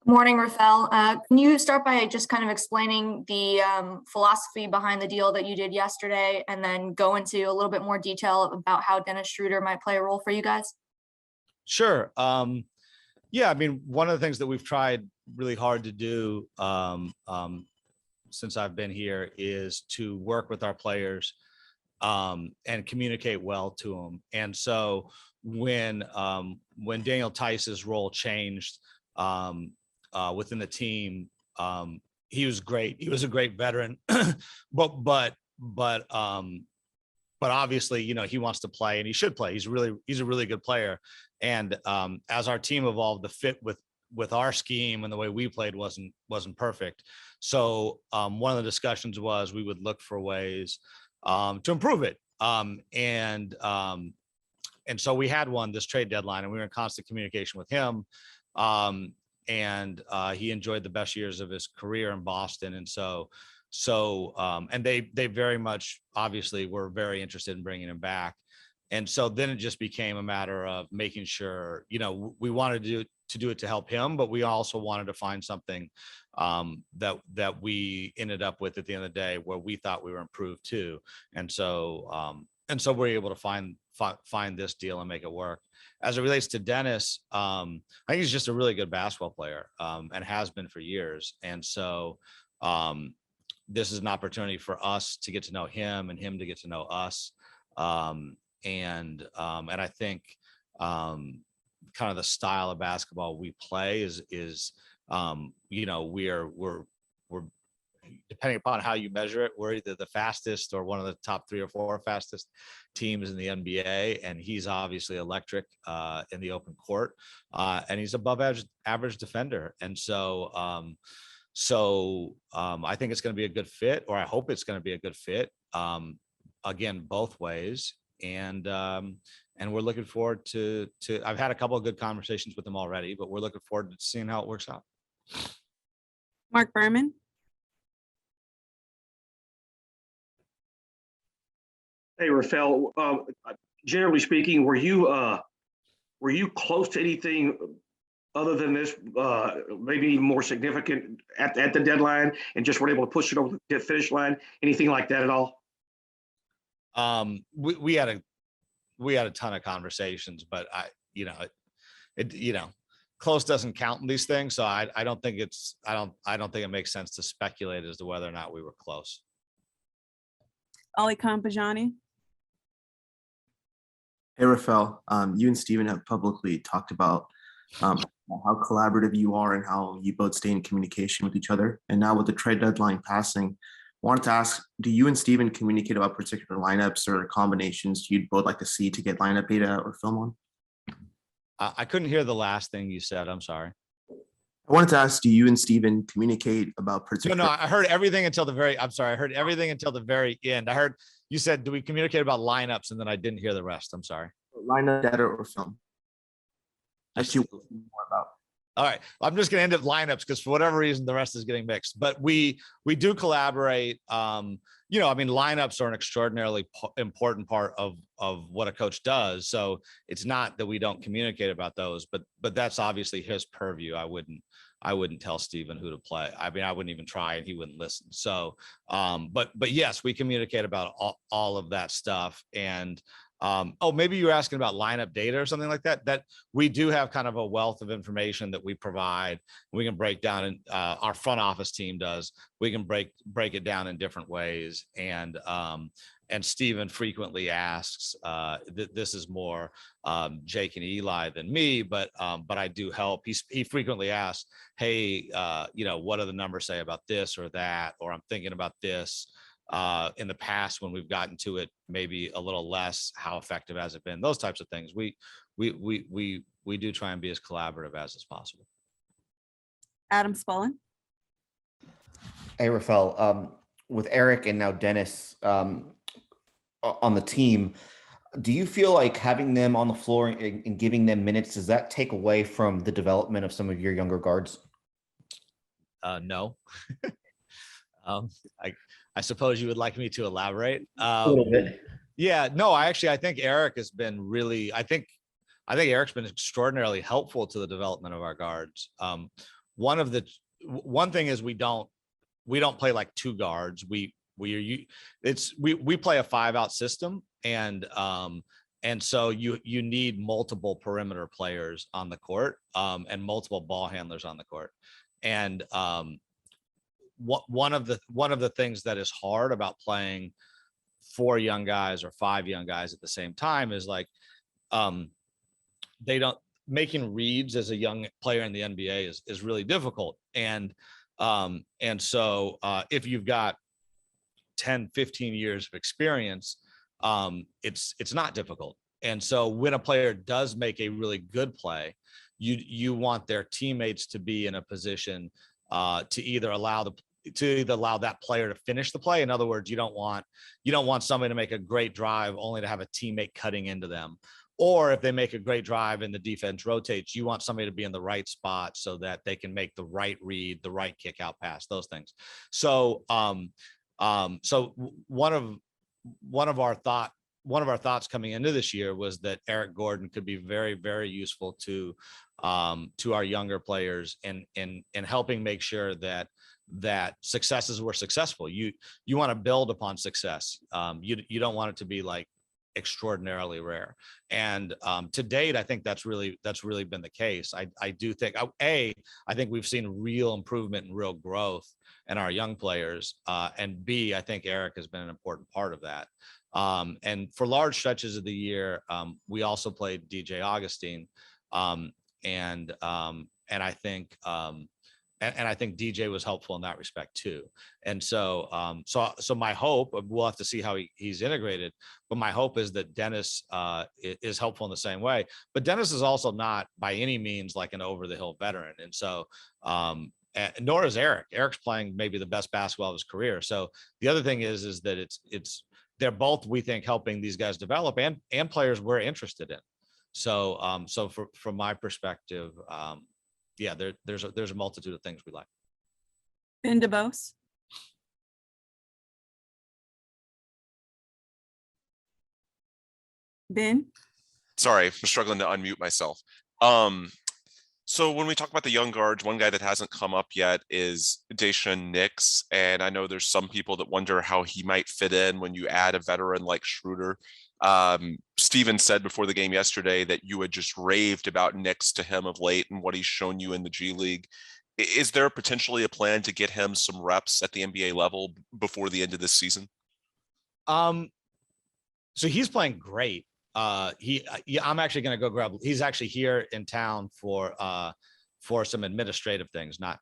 Morning, Rafael. Can you start by just kind of explaining the philosophy behind the deal that you did yesterday, and then go into a little bit more detail about how Dennis Schroeder might play a role for you guys? Sure. Yeah, I mean, one of the things that we've tried really hard to do since I've been here is to work with our players and communicate well to them. And so when Daniel Theis's role changed within the team, he was great. He was a great veteran, but obviously, you know, he wants to play and he should play. He's a really good player. And as our team evolved, the fit with our scheme and the way we played wasn't perfect. So one of the discussions was we would look for ways to improve it. And so we had this trade deadline, and we were in constant communication with him. And he enjoyed the best years of his career in Boston. And and they very much obviously were very interested in bringing him back. And so then it just became a matter of making sure, you know, we wanted to do it to help him, but we also wanted to find something that we ended up with at the end of the day where we thought we were improved too. And so we're able to find this deal and make it work. As it relates to Dennis, I think he's just a really good basketball player and has been for years. And so this is an opportunity for us to get to know him and him to get to know us. And I think kind of the style of basketball we play is you know, we're depending upon how you measure it, we're either the fastest or one of the top 3 or 4 fastest teams in the NBA. And he's obviously electric in the open court, and he's above average defender. And so I think it's going to be a good fit, or I hope it's going to be a good fit. Again, both ways. And we're looking forward to I've had a couple of good conversations with him already, but we're looking forward to seeing how it works out. Mark Berman. Hey, Rafael, generally speaking, were you close to anything other than this, maybe more significant at the deadline, and just were able to push it over the finish line? Anything like that at all? We had a ton of conversations, but close doesn't count in these things. So I don't think it makes sense to speculate as to whether or not we were close. 𝗖𝗢𝗡𝗘𝗖𝗧. Hey, Rafael, you and Steven have publicly talked about how collaborative you are and how you both stay in communication with each other. And now with the trade deadline passing, wanted to ask, do you and Steven communicate about particular lineups or combinations you'd both like to see to get lineup data or film on? I couldn't hear the last thing you said. I'm sorry. I wanted to ask, do you and Steven communicate about particular? No, I heard everything until the very, I'm sorry. I heard everything until the very end. I heard you said, do we communicate about lineups? And then I didn't hear the rest. I'm sorry. Lineup data or film. That's you more about. All right, I'm just going to end up lineups because for whatever reason, the rest is getting mixed. But we do collaborate. You know, I mean, lineups are an extraordinarily important part of what a coach does. So it's not that we don't communicate about those, but that's obviously his purview. I wouldn't tell Steven who to play. I mean, I wouldn't even try, and he wouldn't listen. So, but yes, we communicate about all of that stuff. And oh, maybe you're asking about lineup data or something like that. That we do have kind of a wealth of information that we provide. We can break down, and our front office team does. We can break it down in different ways. And Steven frequently asks. This is more Jake and Eli than me, but I do help. He frequently asks, "Hey, you know, what do the numbers say about this or that?" Or I'm thinking about this. In the past, when we've gotten to it, maybe a little less, how effective has it been? Those types of things. We do try and be as collaborative as is possible. Adam Spalding. Hey, Rafael, with Eric and now Dennis on the team, do you feel like having them on the floor and giving them minutes, does that take away from the development of some of your younger guards? No. I suppose you would like me to elaborate. A little bit. Yeah, no, I think Eric has been really, I think Eric's been extraordinarily helpful to the development of our guards. one thing is we don't play like two guards. We play a 5-out system, and so you need multiple perimeter players on the court, and multiple ball handlers on the court. And one of the things that is hard about playing 4 young guys or 5 young guys at the same time is like making reads as a young player in the NBA is really difficult. And so if you've got 10, 15 years of experience, it's not difficult. And so when a player does make a really good play, you want their teammates to be in a position to either allow that player to finish the play. In other words, you don't want somebody to make a great drive only to have a teammate cutting into them. Or if they make a great drive and the defense rotates, you want somebody to be in the right spot so that they can make the right read, the right kick out pass, those things. So so one of our thoughts coming into this year was that Eric Gordon could be very, very useful to our younger players in helping make sure that successes were successful. You want to build upon success. You don't want it to be like extraordinarily rare. And to date, I think that's really been the case. I do think I think we've seen real improvement and real growth in our young players. And B, I think Eric has been an important part of that. And for large stretches of the year, we also played DJ Augustine. And I think DJ was helpful in that respect too. And so my hope, we'll have to see how he's integrated, but my hope is that Dennis is helpful in the same way. But Dennis is also not by any means like an over the hill veteran. And so nor is Eric. Eric's playing maybe the best basketball of his career. So the other thing is that they're both, we think, helping these guys develop and players we're interested in. So from my perspective, yeah, there's a multitude of things we like. Ben DeBose. Ben. Sorry, I'm struggling to unmute myself. So when we talk about the young guards, one guy that hasn't come up yet is Jae'Sean Nix. And I know there's some people that wonder how he might fit in when you add a veteran like Schroeder. Steven said before the game yesterday that you had just raved about Nix to him of late and what he's shown you in the G League. Is there potentially a plan to get him some reps at the NBA level before the end of this season? So he's playing great. I'm actually going to go grab. He's actually here in town for some administrative things, not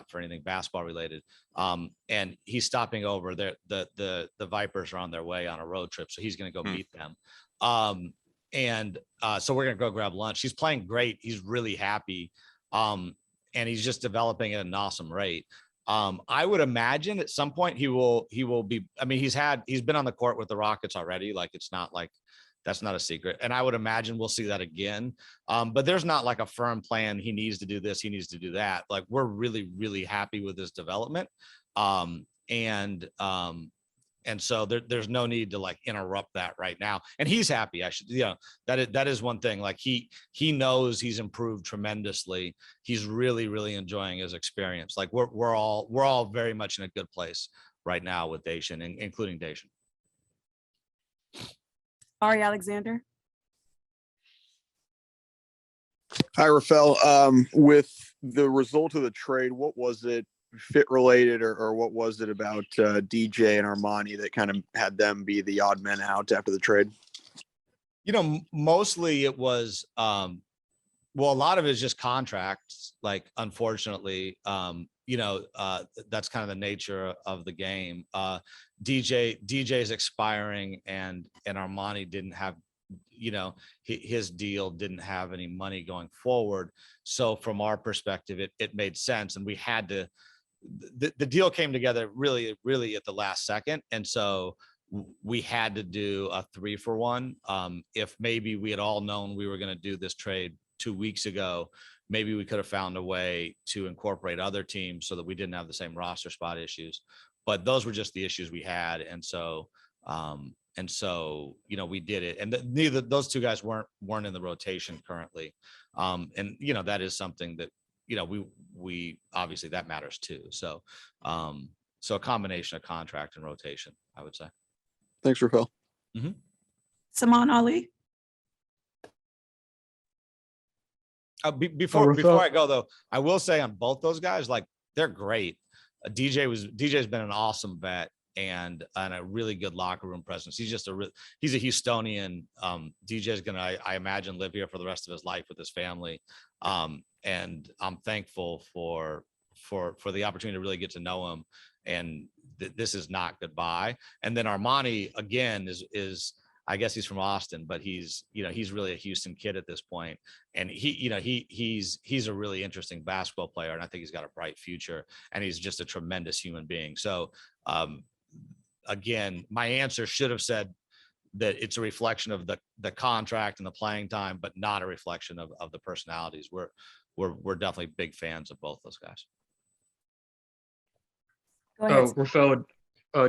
for anything basketball related. And he's stopping over there. The Vipers are on their way on a road trip, so he's going to go meet them. So we're going to go grab lunch. He's playing great. He's really happy. And he's just developing at an awesome rate. I would imagine at some point he will be. I mean, he's been on the court with the Rockets already. Like, it's not like. That's not a secret. And I would imagine we'll see that again. But there's not like a firm plan. He needs to do this. He needs to do that. Like, we're really, really happy with his development. And so there's no need to like interrupt that right now. And he's happy. That is one thing. Like he knows he's improved tremendously. He's really, really enjoying his experience. Like we're all very much in a good place right now with Jae'Sean, including Jae'Sean. Ari Alexander. Hi, Rafael. With the result of the trade, what was it fit related or what was it about DJ and Armani that kind of had them be the odd men out after the trade? Mostly it was, well, a lot of it is just contracts. Like, unfortunately, that's kind of the nature of the game. DJ's expiring and Armani didn't have, his deal didn't have any money going forward. So from our perspective, it made sense. And we had to, the deal came together really, really at the last second. And so we had to do a 3-for-1. If maybe we had all known we were going to do this trade 2 weeks ago, maybe we could have found a way to incorporate other teams so that we didn't have the same roster spot issues. But those were just the issues we had. And so, we did it. And those two guys weren't in the rotation currently. And that is something that, we obviously that matters too. So so a combination of contract and rotation, I would say. Thanks, Rafael. Saman Ali. Before Rafael. I go though, I will say on both those guys, like they're great. DJ's been an awesome vet and a really good locker room presence. He's just he's a Houstonian. DJ's gonna, I imagine, live here for the rest of his life with his family. And I'm thankful for the opportunity to really get to know him. And this is not goodbye. And then Armani again is I guess he's from Austin, but he's really a Houston kid at this point. And he's a really interesting basketball player. And I think he's got a bright future and he's just a tremendous human being. So again, my answer should have said that it's a reflection of the contract and the playing time, but not a reflection of the personalities. We're definitely big fans of both those guys. Go ahead. Rafael,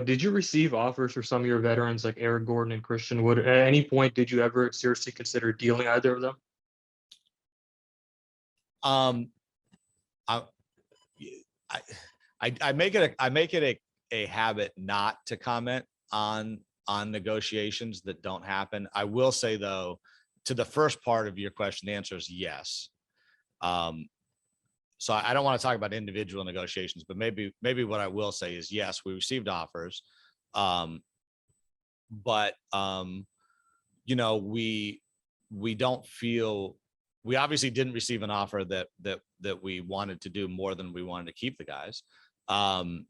did you receive offers for some of your veterans like Eric Gordon and Christian Wood? At any point, did you ever seriously consider dealing either of them? I make it a habit not to comment on negotiations that don't happen. I will say though, to the first part of your question, the answer is yes. So I don't want to talk about individual negotiations, but maybe what I will say is yes, we received offers, but we don't feel, we obviously didn't receive an offer that we wanted to do more than we wanted to keep the guys, and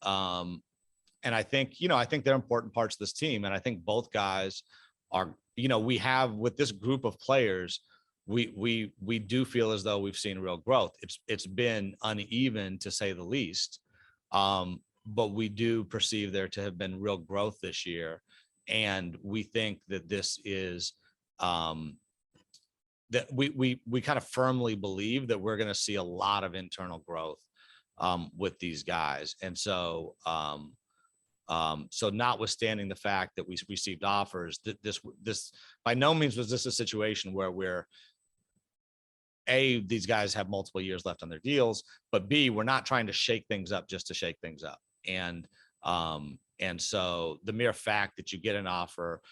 I think they're important parts of this team, and I think both guys are, we have with this group of players. We do feel as though we've seen real growth. It's been uneven to say the least, but we do perceive there to have been real growth this year, and we think that this is that we kind of firmly believe that we're going to see a lot of internal growth with these guys, and so so notwithstanding the fact that we received offers, this by no means was this a situation where these guys have multiple years left on their deals, but B, we're not trying to shake things up just to shake things up. And so the mere fact that you get an offer,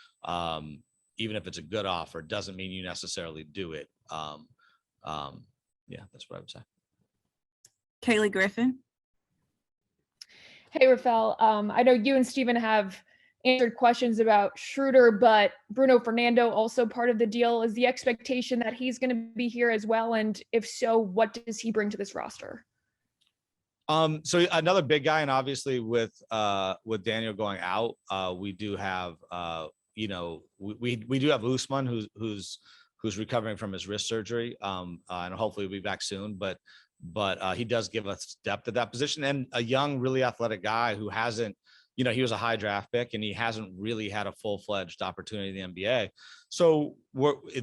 even if it's a good offer, doesn't mean you necessarily do it. Yeah, that's what I would say. Kaylee Griffin. Hey, Rafael. I know you and Steven have answered questions about Schroeder, but Bruno Fernando also part of the deal. Is the expectation that he's going to be here as well? And if so, what does he bring to this roster? So another big guy, and obviously with Daniel going out, we do have we do have 𝗖𝗢𝗡𝗡𝗖𝗧 who's recovering from his wrist surgery, and hopefully he'll be back soon. But he does give us depth at that position, and a young, really athletic guy who hasn't. He was a high draft pick and he hasn't really had a full-fledged opportunity in the NBA. So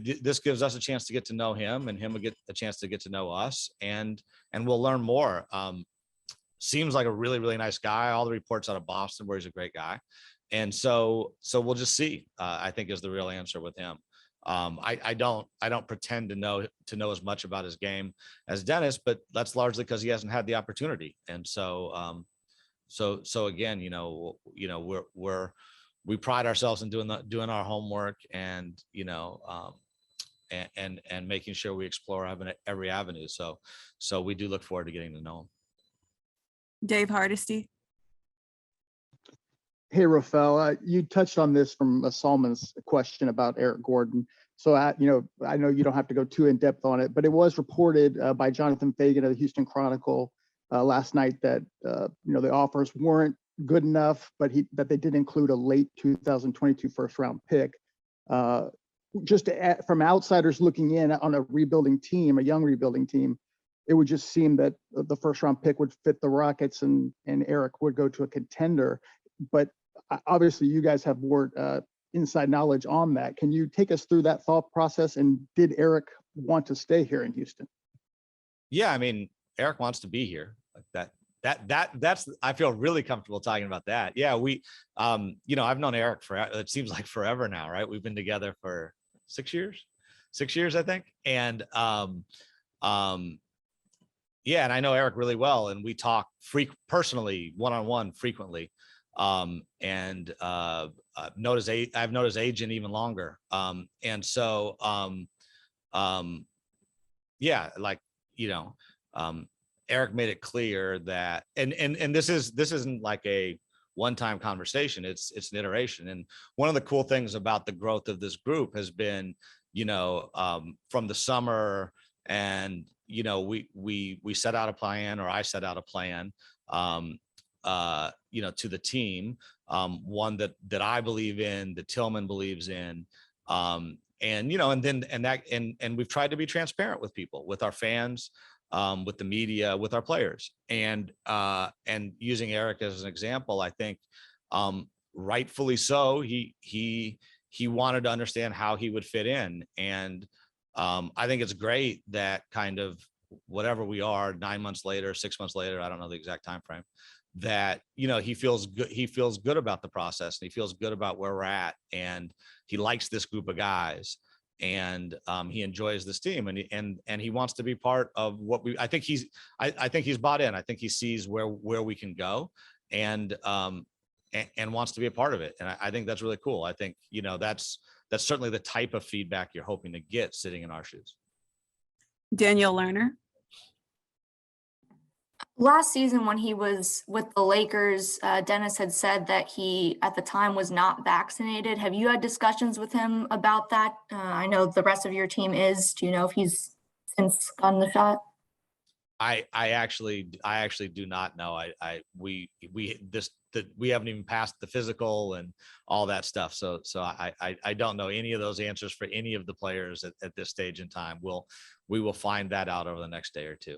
this gives us a chance to get to know him, and him will get a chance to get to know us, and we'll learn more. Seems like a really, really nice guy. All the reports out of Boston where he's a great guy. And so we'll just see, I think is the real answer with him. I don't pretend to know as much about his game as Dennis, but that's largely because he hasn't had the opportunity. And so, so again, we pride ourselves in doing our homework and, and making sure we explore every avenue. So we do look forward to getting to know him. Dave Hardesty. Hey, Rafael, you touched on this from Salman's question about Eric Gordon. So, I know you don't have to go too in depth on it, but it was reported by Jonathan Fagan of the Houston Chronicle last night that the offers weren't good enough, but that they did include a late 2022 first round pick. Just from outsiders looking in on a rebuilding team, a young rebuilding team, it would just seem that the first round pick would fit the Rockets and Eric would go to a contender. But obviously you guys have more inside knowledge on that. Can you take us through that thought process? And did Eric want to stay here in Houston? Yeah, I mean, Eric wants to be here. Like that's I feel really comfortable talking about that. Yeah, I've known Eric for, it seems like forever now, right? We've been together for 6 years, I think. And yeah, and I know Eric really well, and we talk personally, one-on-one frequently. And I've known his agent even longer. And so, yeah, like, Eric made it clear that, and this isn't like a one-time conversation. It's an iteration. And one of the cool things about the growth of this group has been, from the summer, and we set out a plan, or I set out a plan, to the team, one that I believe in, that Tillman believes in, and we've tried to be transparent with people, with our fans, with the media, with our players, and using Eric as an example, I think, rightfully so, he wanted to understand how he would fit in, and I think it's great that kind of whatever we are 9 months later, 6 months later, I don't know the exact time frame, that he feels good about the process, and he feels good about where we're at, and he likes this group of guys, and he enjoys this team, and he wants to be part of what I think he's bought in. I think he sees where we can go, and wants to be a part of it, and I think that's really cool. I think that's certainly the type of feedback you're hoping to get sitting in our shoes. Daniel Lerner. Last season, when he was with the Lakers, Dennis had said that he, at the time, was not vaccinated. Have you had discussions with him about that? I know the rest of your team is. Do you know if he's since gotten the shot? I actually do not know. We haven't even passed the physical and all that stuff. So I don't know any of those answers for any of the players at this stage in time. We will find that out over the next day or two.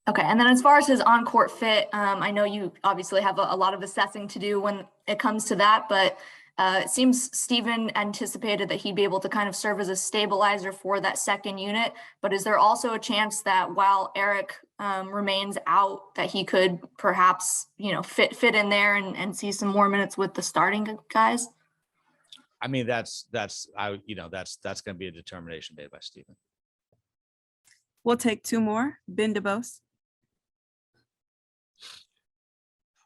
Okay, and then as far as his on-court fit, I know you obviously have a lot of assessing to do when it comes to that, but it seems Steven anticipated that he'd be able to kind of serve as a stabilizer for that second unit. But is there also a chance that while Eric remains out, that he could perhaps fit in there and see some more minutes with the starting guys? I mean, that's going to be a determination made by Steven. We'll take two more. Ben DeBose.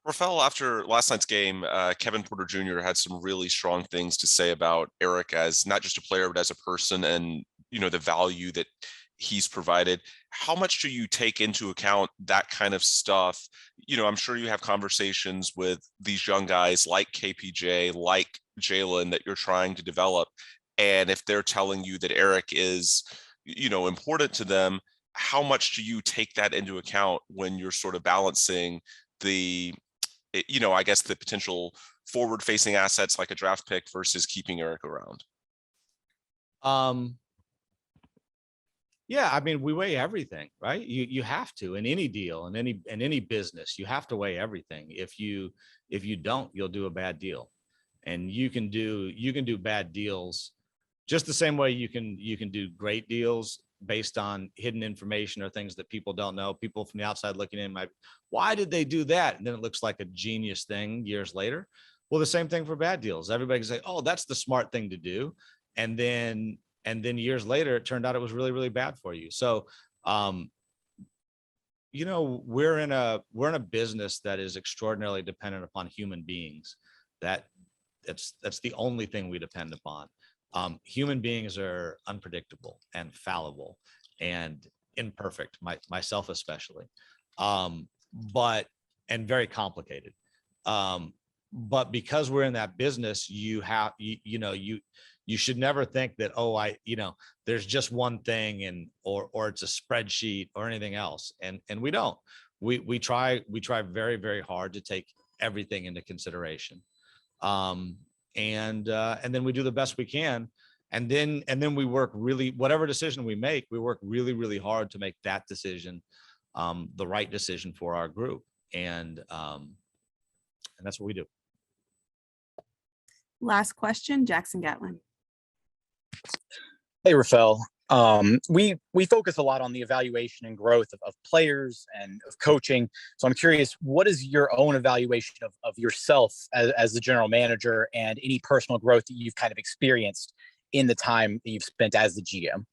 Rafael, after last night's game, Kevin Porter Jr. had some really strong things to say about Eric as not just a player, but as a person, and the value that he's provided. How much do you take into account that kind of stuff? I'm sure you have conversations with these young guys like KPJ, like Jalen, that you're trying to develop. And if they're telling you that Eric is, important to them, how much do you take that into account when you're sort of balancing the I guess the potential forward-facing assets like a draft pick versus keeping Eric around? Yeah, I mean, we weigh everything, right? You have to, in any deal, in any business, you have to weigh everything. If you don't, you'll do a bad deal, and you can do bad deals just the same way you can do great deals based on hidden information or things that people don't know. People from the outside looking in might, why did they do that? And then it looks like a genius thing years later. Well, the same thing for bad deals. Everybody can say, oh, that's the smart thing to do. And then years later, it turned out it was really, really bad for you. So, we're in a business that is extraordinarily dependent upon human beings. That's the only thing we depend upon. Human beings are unpredictable and fallible and imperfect, myself especially, but very complicated. But because we're in that business, you should never think that, there's just one thing or it's a spreadsheet or anything else. And we don't. We try very, very hard to take everything into consideration. And then we do the best we can. And then we work really, whatever decision we make, we work really, really hard to make that decision the right decision for our group. And that's what we do. Last question, Jackson Gatlin. Hey, Rafael. We focus a lot on the evaluation and growth of players and of coaching. So I'm curious, what is your own evaluation of yourself as the general manager, and any personal growth that you've kind of experienced in the time that you've spent as the GM?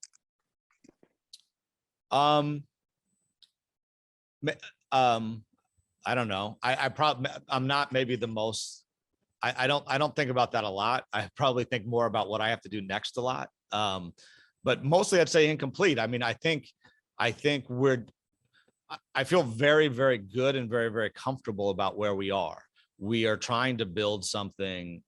I don't know. I'm not maybe the most, I don't think about that a lot. I probably think more about what I have to do next a lot. But mostly I'd say incomplete. I mean, I think I feel very, very good and very, very comfortable about where we are. We are trying to build something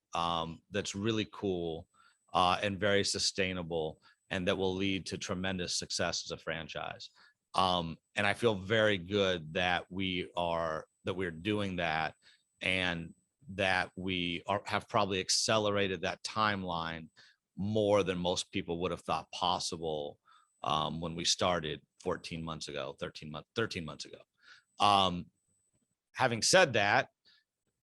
that's really cool and very sustainable, and that will lead to tremendous success as a franchise. And I feel very good that we're doing that, and that have probably accelerated that timeline more than most people would have thought possible when we started 13 months ago. Having said that,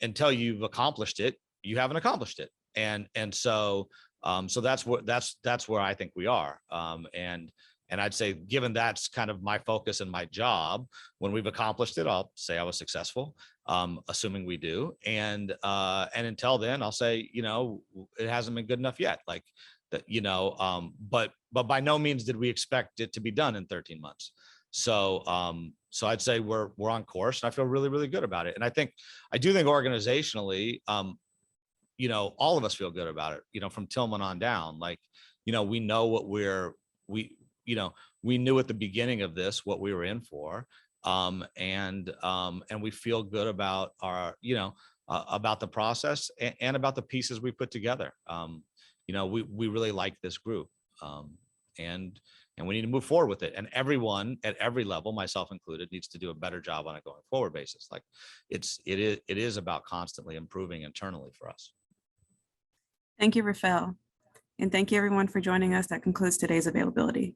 until you've accomplished it, you haven't accomplished it. And so that's where I think we are. And I'd say, given that's kind of my focus and my job, when we've accomplished it, I'll say I was successful, assuming we do. And until then, I'll say, it hasn't been good enough yet. Like that, but by no means did we expect it to be done in 13 months. So I'd say we're on course, and I feel really, really good about it. And I do think organizationally, all of us feel good about it, from Tillman on down. Like, we know what we knew at the beginning of this what we were in for, and we feel good about our, about the process and about the pieces we put together. We really like this group, and we need to move forward with it. And everyone at every level, myself included, needs to do a better job on a going forward basis. Like it is about constantly improving internally for us. Thank you, Rafael. And thank you everyone for joining us. That concludes today's availability.